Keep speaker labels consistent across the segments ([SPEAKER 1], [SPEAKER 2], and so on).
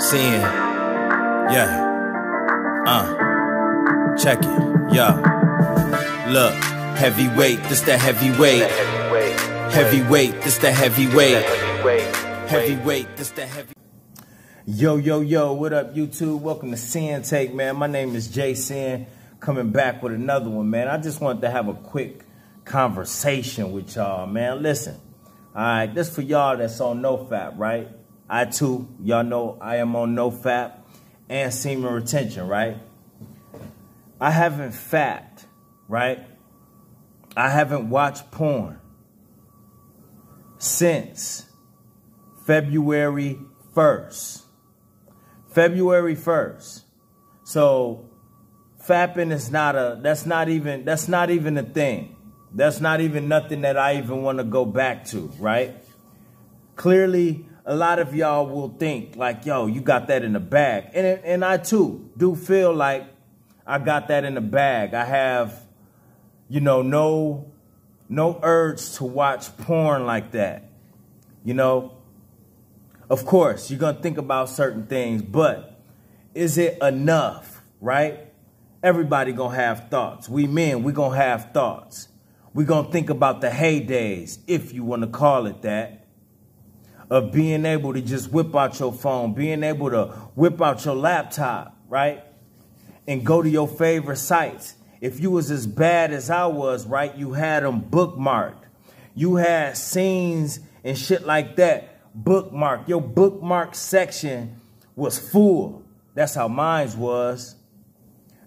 [SPEAKER 1] Sin. Yeah. Check it. Yo. Look. Heavyweight. This the heavyweight. Heavyweight. This the heavyweight. Heavyweight. This the heavy. Yo. What up, YouTube? Welcome to Sinn-Take, man. My name is Jason. Coming back with another one, man. I just wanted to have a quick conversation with y'all, man. Listen. All right. This for y'all that's on NoFap, right? I too, y'all know I am on NoFap and semen retention, right? I haven't fapped, right? I haven't watched porn since February 1st. February 1st. So fapping is that's not even a thing. That's not even nothing that I even want to go back to, right? Clearly, a lot of y'all will think like, yo, you got that in the bag. And I too do feel like I got that in the bag. I have, you know, no urge to watch porn like that. You know, of course, you're going to think about certain things, but is it enough, right? Everybody going to have thoughts. We men, we going to have thoughts. We're going to think about the heydays, if you want to call it that, of being able to just whip out your phone, being able to whip out your laptop, right? And go to your favorite sites. If you was as bad as I was, right, you had them bookmarked. You had scenes and shit like that bookmarked. Your bookmark section was full. That's how mine was.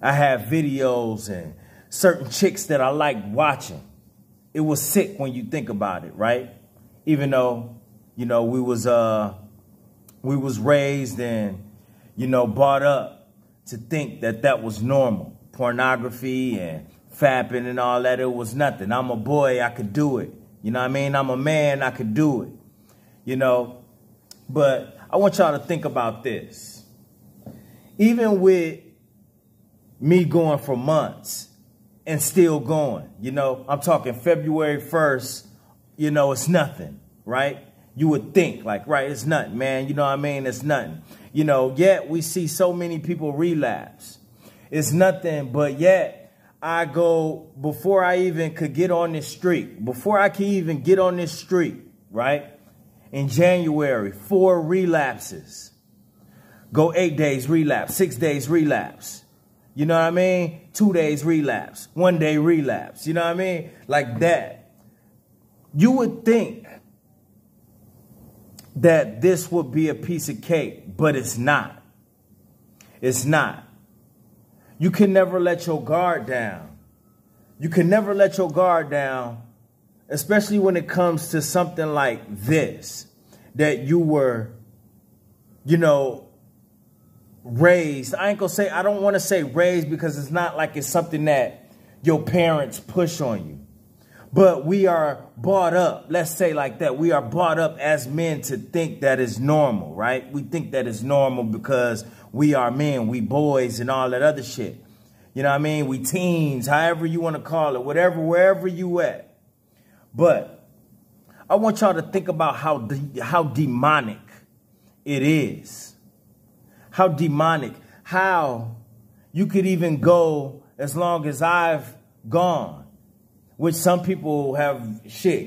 [SPEAKER 1] I had videos and certain chicks that I liked watching. It was sick when you think about it, right? Even though, you know, we was raised and, you know, brought up to think that that was normal. Pornography and fapping and all that, it was nothing. I'm a boy, I could do it. You know what I mean? I'm a man, I could do it. You know? But I want y'all to think about this. Even with me going for months and still going, you know, I'm talking February 1st, you know, it's nothing, right? You would think like, right, it's nothing, man. You know what I mean? It's nothing. You know, yet we see so many people relapse. It's nothing, but yet I go, before I even could get on this streak, before I can even get on this streak, right? In January, 4 relapses. Go 8 days relapse, 6 days relapse. You know what I mean? 2 days relapse, 1 day relapse. You know what I mean? Like that. You would think that this would be a piece of cake, but it's not. It's not. You can never let your guard down. You can never let your guard down, especially when it comes to something like this, that you were, you know, raised. I don't want to say raised because it's not like it's something that your parents push on you. But we are brought up, let's say like that. We are brought up as men to think that is normal, right? We think that is normal because we are men, we boys and all that other shit. You know what I mean? We teens, however you want to call it, whatever, wherever you at. But I want y'all to think about how demonic it is. How demonic, how you could even go as long as I've gone, which some people have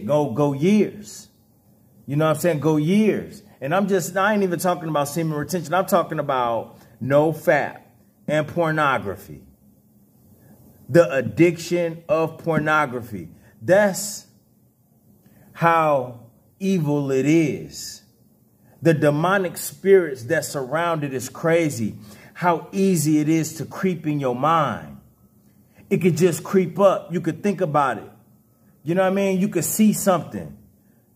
[SPEAKER 1] go years. You know what I'm saying? Go years. And I ain't even talking about semen retention. I'm talking about NoFap and pornography. The addiction of pornography. That's how evil it is. The demonic spirits that surround it is crazy. How easy it is to creep in your mind. It could just creep up. You could think about it. You know what I mean? You could see something.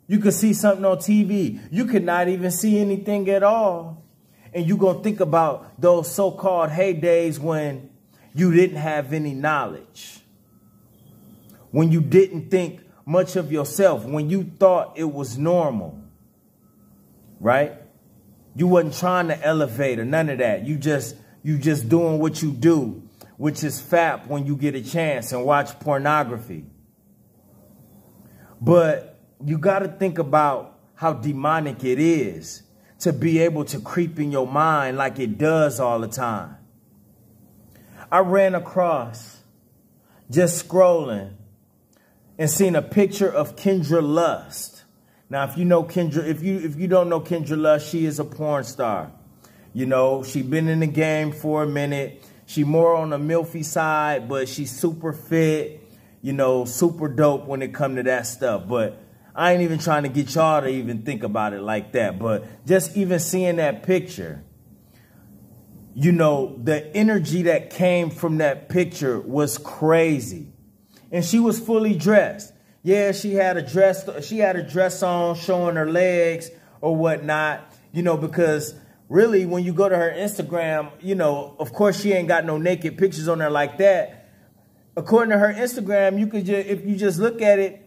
[SPEAKER 1] You could see something on TV. You could not even see anything at all. And you're going to think about those so-called heydays when you didn't have any knowledge. When you didn't think much of yourself. When you thought it was normal. Right? You wasn't trying to elevate or none of that. You just doing what you do, which is fap when you get a chance and watch pornography. But you got to think about how demonic it is. to be able to creep in your mind like it does all the time. I ran across, just scrolling, and seen a picture of Kendra Lust. Now, if you know Kendra, if you don't know Kendra Lust, she is a porn star. You know, she been in the game for a minute. She more on the milfy side, but she's super fit, you know, super dope when it come to that stuff. But I ain't even trying to get y'all to even think about it like that. But just even seeing that picture, you know, the energy that came from that picture was crazy. And she was fully dressed. Yeah, she had a dress on showing her legs or whatnot, you know, because really when you go to her Instagram, you know, of course she ain't got no naked pictures on there like that. According to her Instagram, you could just, if you just look at it,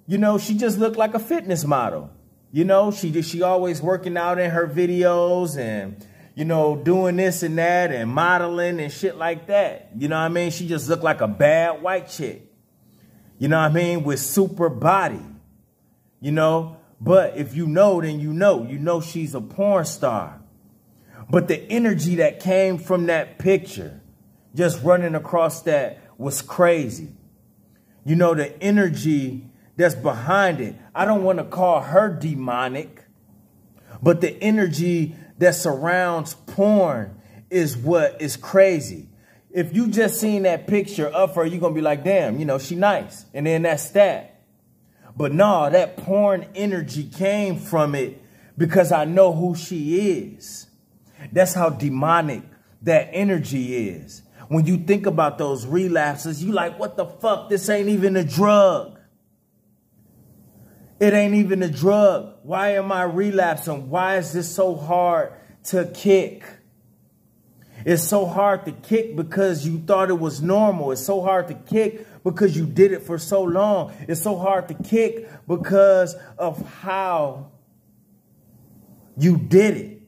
[SPEAKER 1] you know, she just looked like a fitness model. You know, she always working out in her videos and, you know, doing this and that and modeling and shit like that. You know what I mean? She just looked like a bad white chick. You know what I mean? With super body, you know. But if you know, then you know she's a porn star. But the energy that came from that picture, just running across that, was crazy. You know, the energy that's behind it. I don't want to call her demonic, but the energy that surrounds porn is what is crazy. If you just seen that picture of her, you're going to be like, damn, you know, she nice. And then that's that. But no, that porn energy came from it because I know who she is. That's how demonic that energy is. When you think about those relapses, you like, what the fuck? This ain't even a drug. It ain't even a drug. Why am I relapsing? Why is this so hard to kick? It's so hard to kick because you thought it was normal. It's so hard to kick because you did it for so long. It's so hard to kick because of how you did it.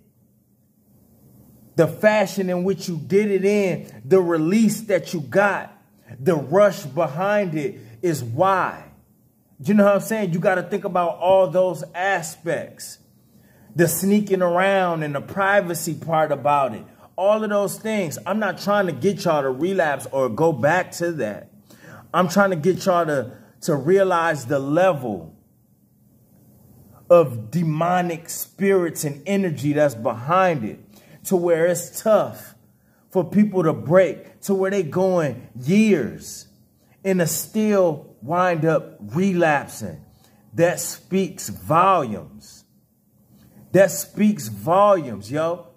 [SPEAKER 1] The fashion in which you did it in, the release that you got, the rush behind it is why. You know what I'm saying? You got to think about all those aspects. The sneaking around and the privacy part about it. All of those things. I'm not trying to get y'all to relapse or go back to that. I'm trying to get y'all to realize the level of demonic spirits and energy that's behind it, to where it's tough for people to break, to where they going years and still wind up relapsing. That speaks volumes. That speaks volumes, yo.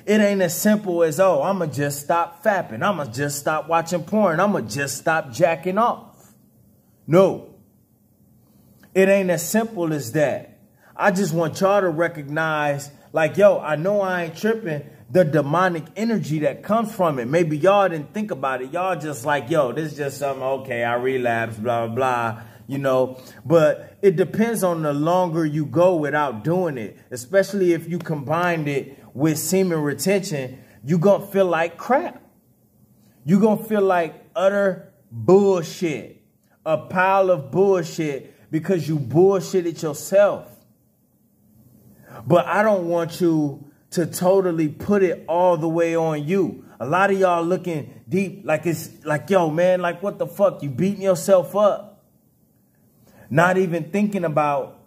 [SPEAKER 1] It ain't as simple as, oh, I'm going to just stop fapping. I'm going to just stop watching porn. I'm going to just stop jacking off. No. It ain't as simple as that. I just want y'all to recognize, like, yo, I know I ain't tripping, the demonic energy that comes from it. Maybe y'all didn't think about it. Y'all just like, yo, this is just something, okay, I relapsed, blah, blah, blah, you know. But it depends on the longer you go without doing it, especially if you combined it with semen retention. You gonna feel like crap. You gonna feel like utter bullshit, a pile of bullshit, because you bullshitted yourself. But I don't want you to totally put it all the way on you. A lot of y'all looking deep, like it's like, yo, man, like what the fuck? You beating yourself up. Not even thinking about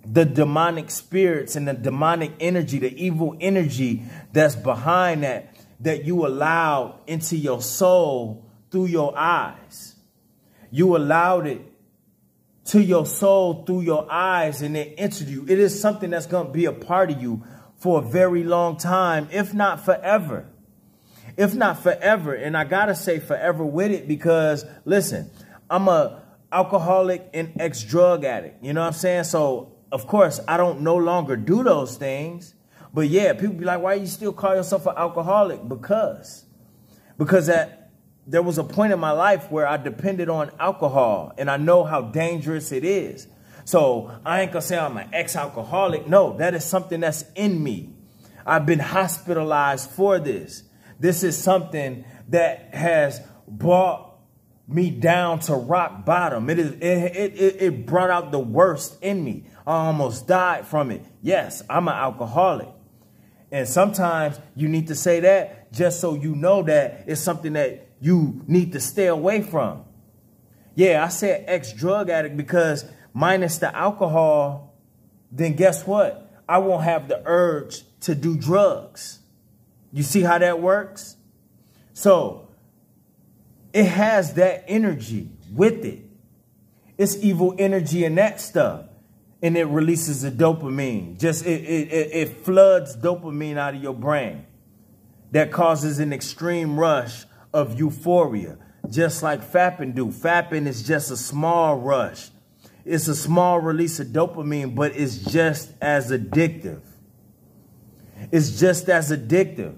[SPEAKER 1] the demonic spirits and the demonic energy, the evil energy that's behind that you allowed into your soul through your eyes. You allowed it to your soul through your eyes, and it entered you. It is something that's going to be a part of you for a very long time, if not forever. If not forever. And I got to say forever with it because, listen, I'm a alcoholic and ex-drug addict. You know what I'm saying? So, of course, I don't no longer do those things. But, yeah, people be like, why you still call yourself an alcoholic? Because there was a point in my life where I depended on alcohol, and I know how dangerous it is. So I ain't gonna say I'm an ex-alcoholic. No, that is something that's in me. I've been hospitalized for this. This is something that has brought me down to rock bottom. It brought out the worst in me. I almost died from it. Yes, I'm an alcoholic. And sometimes you need to say that just so you know that it's something that you need to stay away from. Yeah, I said ex-drug addict because minus the alcohol, then guess what? I won't have the urge to do drugs. You see how that works? So it has that energy with it. It's evil energy in that stuff. And it releases the dopamine. Just it floods dopamine out of your brain. That causes an extreme rush of euphoria. Just like fapping do. Fapping is just a small rush. It's a small release of dopamine, but it's just as addictive. It's just as addictive.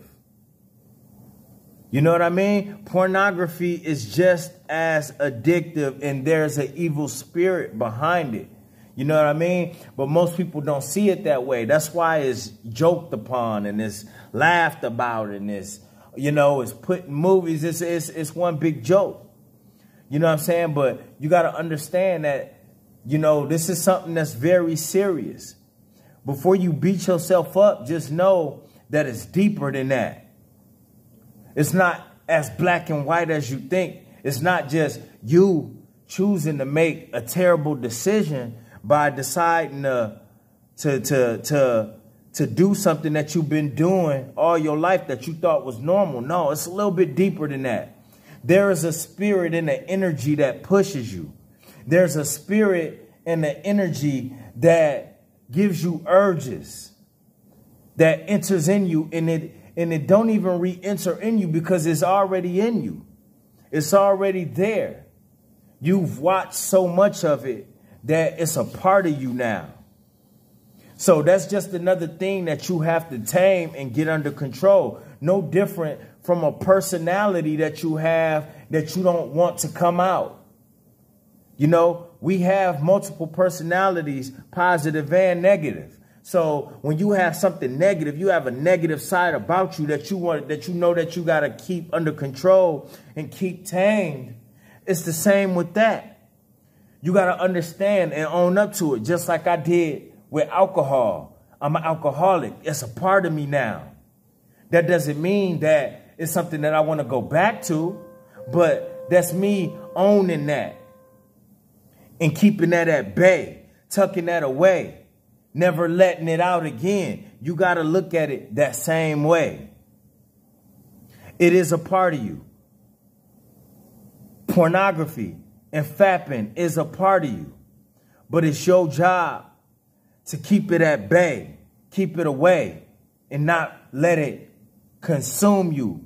[SPEAKER 1] You know what I mean? Pornography is just as addictive, and there's an evil spirit behind it. You know what I mean? But most people don't see it that way. That's why it's joked upon and it's laughed about and it's, you know, it's put in movies. It's one big joke. You know what I'm saying? But you got to understand that, you know, this is something that's very serious. Before you beat yourself up, just know that it's deeper than that. It's not as black and white as you think. It's not just you choosing to make a terrible decision by deciding to do something that you've been doing all your life that you thought was normal. No, it's a little bit deeper than that. There is a spirit and an energy that pushes you. There's a spirit and an energy that gives you urges, that enters in you, and it don't even re-enter in you because it's already in you. It's already there. You've watched so much of it that it's a part of you now. So that's just another thing that you have to tame and get under control. No different from a personality that you have that you don't want to come out. You know, we have multiple personalities, positive and negative. So when you have something negative, you have a negative side about you that you want, that you know that you got to keep under control and keep tamed. It's the same with that. You got to understand and own up to it, just like I did with alcohol. I'm an alcoholic. It's a part of me now. That doesn't mean that it's something that I want to go back to, but that's me owning that and keeping that at bay, tucking that away, never letting it out again. You got to look at it that same way. It is a part of you. Pornography and fapping is a part of you, but it's your job to keep it at bay, keep it away, and not let it consume you,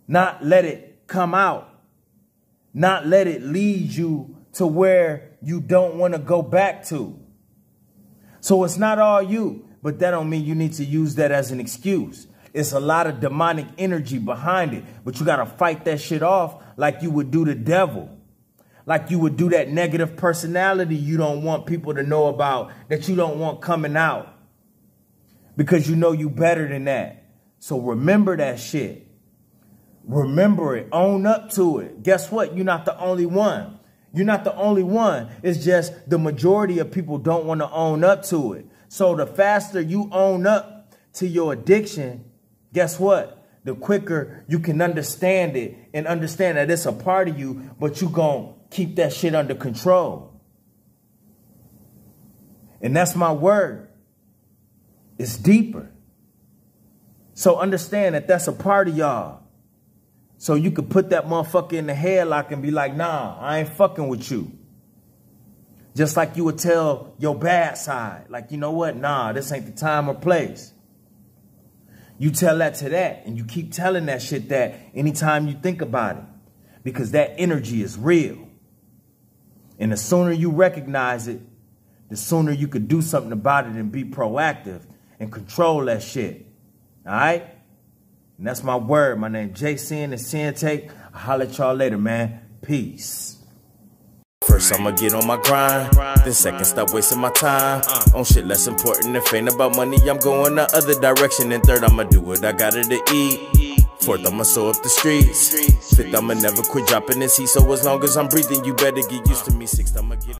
[SPEAKER 1] not let it come out, not let it lead you to where you don't want to go back to. So it's not all you, but that don't mean you need to use that as an excuse. It's a lot of demonic energy behind it, but you got to fight that shit off like you would do the devil. Like you would do that negative personality you don't want people to know about, that you don't want coming out. Because you know you better than that. So remember that shit. Remember it. Own up to it. Guess what? You're not the only one. You're not the only one. It's just the majority of people don't want to own up to it. So the faster you own up to your addiction, guess what? The quicker you can understand it and understand that it's a part of you, but you gon' keep that shit under control. And that's my word. It's deeper. So understand that that's a part of y'all. So you could put that motherfucker in the headlock and be like, nah, I ain't fucking with you. Just like you would tell your bad side. Like, you know what? Nah, this ain't the time or place. You tell that to that, and you keep telling that shit that anytime you think about it. Because that energy is real. And the sooner you recognize it, the sooner you could do something about it and be proactive and control that shit. All right? And that's my word. My name is Sinn and Sinn-Take. I'll holler at y'all later, man. Peace. First, I'ma get on my grind. Then second, stop wasting my time on shit less important. If ain't about money, I'm going the other direction. And third, I'ma do what I gotta to eat. Fourth, I'ma sew up the streets. Fifth, I'ma never quit dropping this heat. So as long as I'm breathing, you better get used to me. Sixth, I'ma get